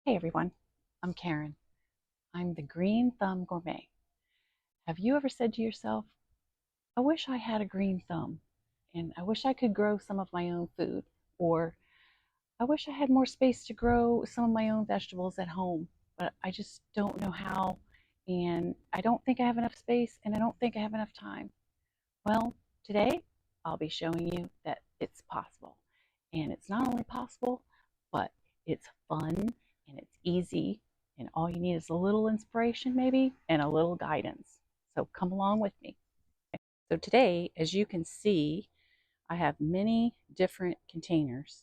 Hey everyone, I'm Karen. I'm the Green Thumb Gourmet. Have you ever said to yourself, I wish I had a green thumb and I wish I could grow some of my own food, or I wish I had more space to grow some of my own vegetables at home, but I just don't know how, and I don't think I have enough space and I don't think I have enough time? Well, today I'll be showing you that it's possible. And it's not only possible, but it's fun and it's easy. And all you need is a little inspiration, maybe, and a little guidance. So come along with me. So today, as you can see, I have many different containers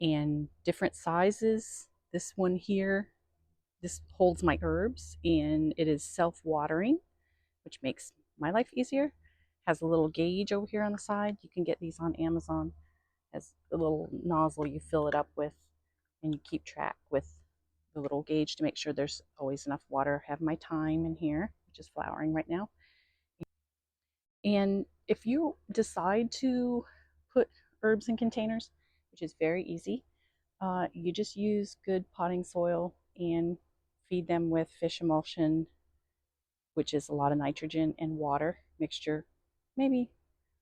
and different sizes. This one here, this holds my herbs and it is self-watering, which makes my life easier. Has a little gauge over here on the side. You can get these on Amazon. Has a little nozzle you fill it up with, and you keep track with the little gauge to make sure there's always enough water. I have my thyme in here, which is flowering right now. And if you decide to put herbs in containers, which is very easy, you just use good potting soil and feed them with fish emulsion, which is a lot of nitrogen and water mixture, maybe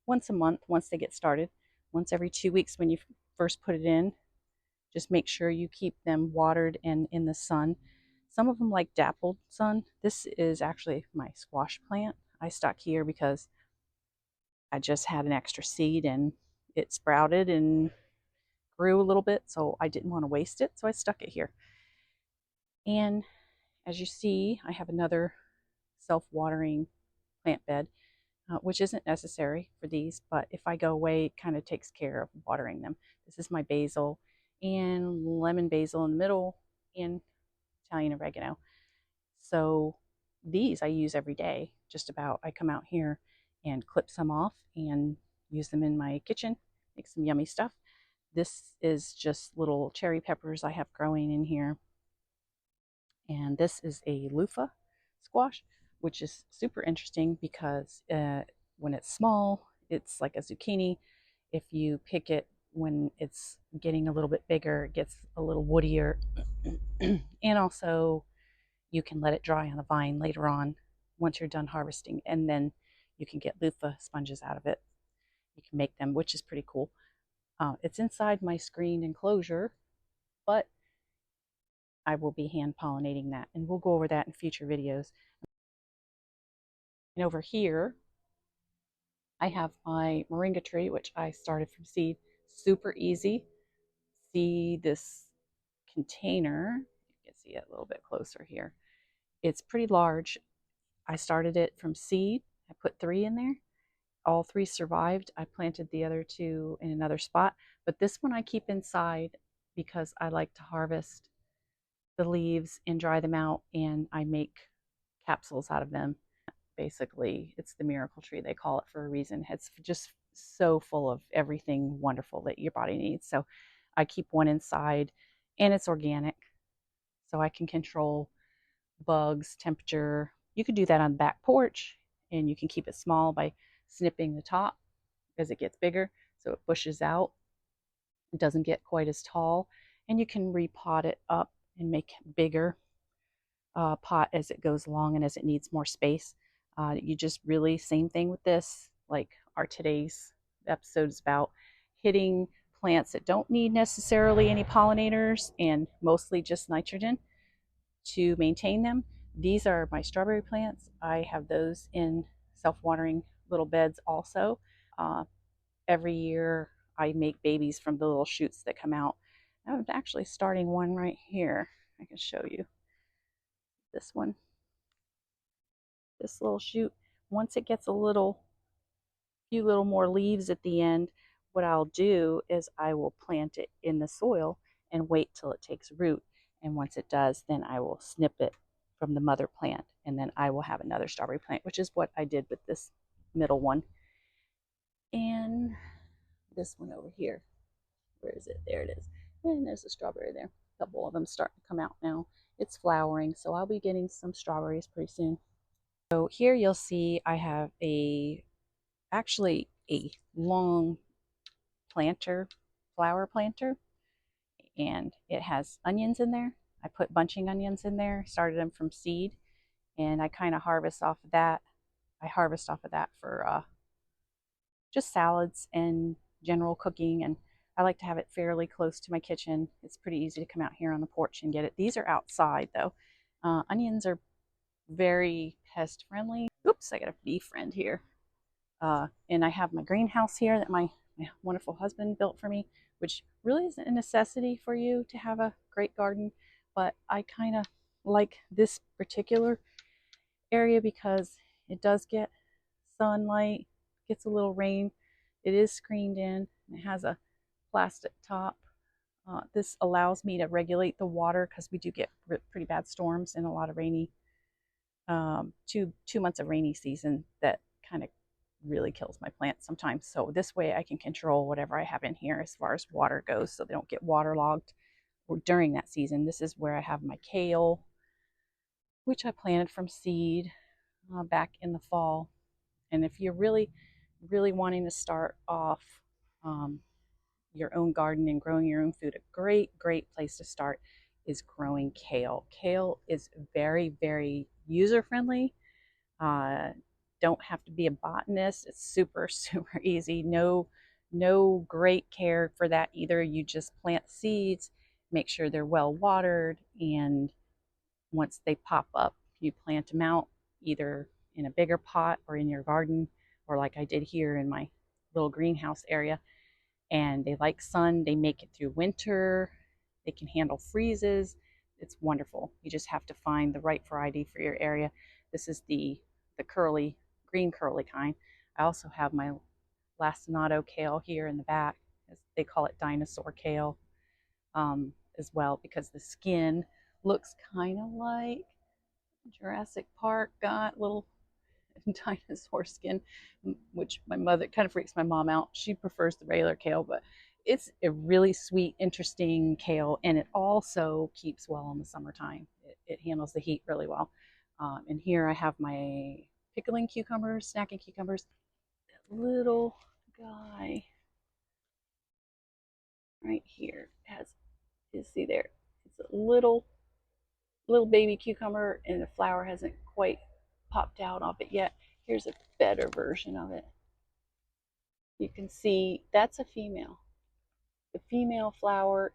once a month once they get started, once every 2 weeks when you first put it in. Just make sure you keep them watered and in the sun. Some of them like dappled sun. This is actually my squash plant I stuck here because I just had an extra seed and it sprouted and grew a little bit, so I didn't want to waste it, so I stuck it here. And as you see, I have another self-watering plant bed, which isn't necessary for these, but if I go away, it kind of takes care of watering them. This is my basil and lemon basil in the middle and Italian oregano. So these I use every day, just about. I come out here and clip some off and use them in my kitchen, make some yummy stuff. This is just little cherry peppers I have growing in here. And this is a loofah squash, which is super interesting because when it's small, it's like a zucchini. If you pick it when it's getting a little bit bigger, it gets a little woodier. And also, you can let it dry on the vine later on once you're done harvesting, and then you can get loofah sponges out of it. You can make them, which is pretty cool. It's inside my screened enclosure, but I will be hand pollinating that, and we'll go over that in future videos. And over here, I have my moringa tree, which I started from seed. Super easy. See this container? You can see it a little bit closer here. It's pretty large. I started it from seed. I put 3 in there. All 3 survived. I planted the other 2 in another spot, but this one I keep inside because I like to harvest the leaves and dry them out, and I make capsules out of them. Basically, it's the miracle tree. They call it for a reason. It's just so full of everything wonderful that your body needs. So I keep one inside, and it's organic, so I can control bugs, temperature. You could do that on the back porch, and you can keep it small by snipping the top as it gets bigger so it bushes out. It doesn't get quite as tall, and you can repot it up and make bigger pot as it goes along and as it needs more space. You just really, same thing with this, like our today's episode is about hitting plants that don't need necessarily any pollinators and mostly just nitrogen to maintain them. These are my strawberry plants. I have those in self-watering little beds also. Uh, every year I make babies from the little shoots that come out. I'm actually starting one right here. I can show you this one. This little shoot, once it gets a few little more leaves at the end, what I'll do is I will plant it in the soil and wait till it takes root. And once it does, then I will snip it from the mother plant, and then I will have another strawberry plant, which is what I did with this middle one. And this one over here, where is it? There it is. And there's a strawberry there. A couple of them starting to come out now. It's flowering, so I'll be getting some strawberries pretty soon. So here you'll see I have actually a long flower planter, and it has onions in there. I put bunching onions in there, started them from seed, and I kind of harvest off of that. I harvest off of that for just salads and general cooking. And I like to have it fairly close to my kitchen. It's pretty easy to come out here on the porch and get it. These are outside though. Onions are very pest friendly. Oops, I got a bee friend here. And I have my greenhouse here that my wonderful husband built for me, which really isn't a necessity for you to have a great garden, but I kind of like this particular area because it does get sunlight, gets a little rain. It is screened in. It has a plastic top. This allows me to regulate the water because we do get pretty bad storms and a lot of rainy, 2 months of rainy season that kind of really kills my plants sometimes. So this way I can control whatever I have in here as far as water goes so they don't get waterlogged during that season. This is where I have my kale, which I planted from seed back in the fall. And if you're really, really wanting to start off um, your own garden and growing your own food, a great, great place to start is growing kale. Kale is very, very user friendly. Uh, don't have to be a botanist. It's super, super easy. No great care for that either. You just plant seeds, make sure they're well watered, and once they pop up, you plant them out either in a bigger pot or in your garden, or like I did here in my little greenhouse area. And they like sun, they make it through winter, they can handle freezes. It's wonderful. You just have to find the right variety for your area. This is the curly, green curly kind. I also have my lacinato kale here in the back. They call it dinosaur kale as well because the skin looks kind of like Jurassic Park got little dinosaur skin, which my mother kind of freaks my mom out. She prefers the regular kale, but it's a really sweet, interesting kale, and it also keeps well in the summertime. It handles the heat really well. And here I have my pickling cucumbers, snacking cucumbers. That little guy right here has, you see there, it's a little baby cucumber, and the flower hasn't quite popped out of it yet. Here's a better version of it. You can see that's a female. The female flower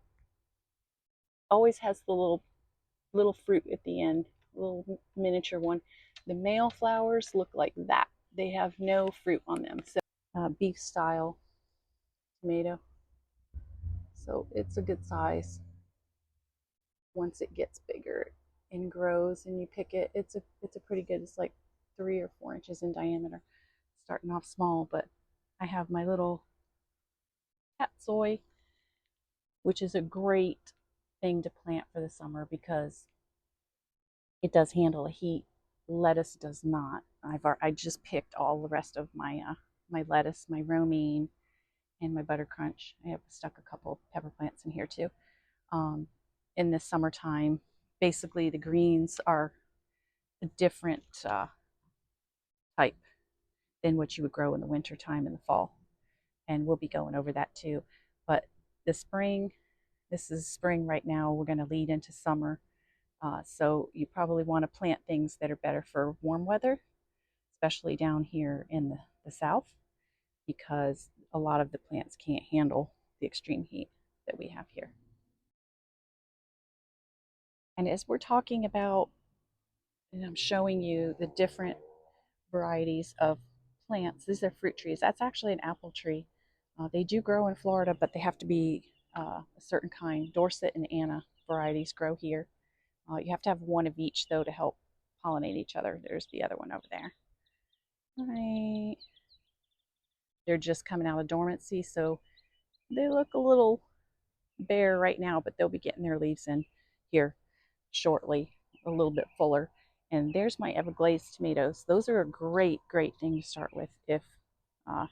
always has the little fruit at the end, little miniature one. The male flowers look like that. They have no fruit on them. So beef style tomato. So it's a good size. Once it gets bigger and grows and you pick it, it's a pretty good. It's like 3 or 4 inches in diameter. Starting off small, but I have my little tatsoi, which is a great thing to plant for the summer because it does handle the heat. Lettuce does not. I just picked all the rest of my lettuce, my romaine, and my butter crunch. I have stuck a couple pepper plants in here too. Um, in the summertime, basically the greens are a different type than what you would grow in the wintertime and the fall. And we'll be going over that too. But the spring, this is spring right now. We're going to lead into summer. So you probably want to plant things that are better for warm weather, especially down here in the south, because a lot of the plants can't handle the extreme heat that we have here. And as we're talking about, and I'm showing you the different varieties of plants, these are fruit trees. That's actually an apple tree. They do grow in Florida, but they have to be a certain kind. Dorset and Anna varieties grow here. You have to have one of each, though, to help pollinate each other. There's the other one over there. All right. They're just coming out of dormancy, so they look a little bare right now, but they'll be getting their leaves in here shortly, a little bit fuller. And there's my Everglades tomatoes. Those are a great, great thing to start with if uh,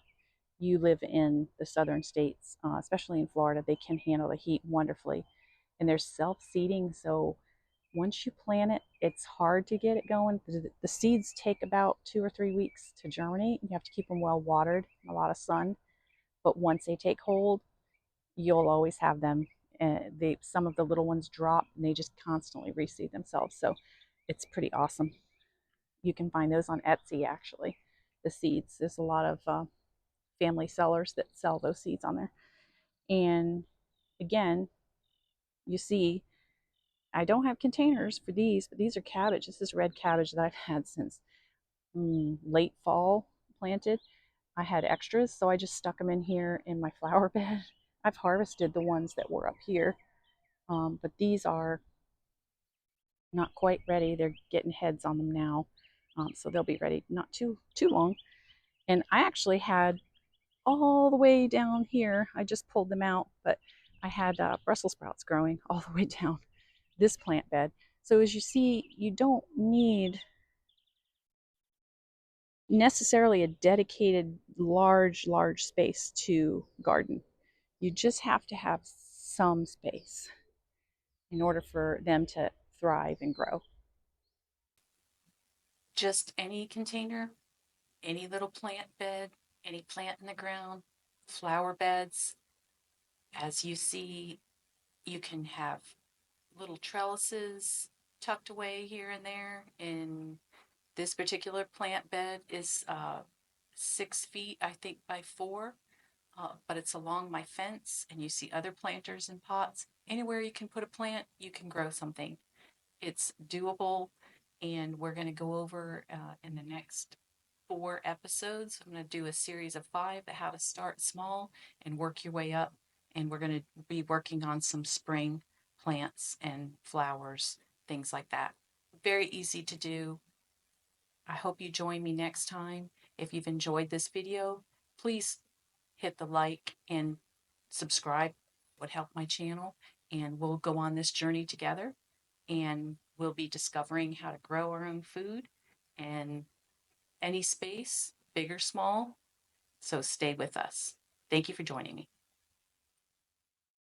you live in the southern states, especially in Florida. They can handle the heat wonderfully. And they're self-seeding, so once you plant it, it's hard to get it going. The seeds take about 2 or 3 weeks to germinate. You have to keep them well watered, a lot of sun. But once they take hold, you'll always have them and some of the little ones drop and they just constantly reseed themselves. So it's pretty awesome. You can find those on Etsy actually. The seeds. There's a lot of family sellers that sell those seeds on there. And again, you see, I don't have containers for these, but these are cabbage. This is red cabbage that I've had since late fall planted. I had extras, so I just stuck them in here in my flower bed. I've harvested the ones that were up here, but these are not quite ready. They're getting heads on them now, so they'll be ready not too long. And I actually had all the way down here. I just pulled them out, but I had Brussels sprouts growing all the way down this plant bed. So as you see, you don't need necessarily a dedicated large space to garden. You just have to have some space in order for them to thrive and grow. Just any container, any little plant bed, any plant in the ground, flower beds. As you see, you can have little trellises tucked away here and there. In this particular plant bed is 6 feet, I think, by 4, but it's along my fence, and you see other planters in pots. Anywhere you can put a plant, you can grow something. It's doable, and we're going to go over in the next 4 episodes. I'm going to do a series of 5, how to start small and work your way up. And we're going to be working on some spring plants and flowers, things like that. Very easy to do. I hope you join me next time. If you've enjoyed this video, please hit the like and subscribe. Would help my channel. And we'll go on this journey together. And we'll be discovering how to grow our own food and any space, big or small. So stay with us. Thank you for joining me.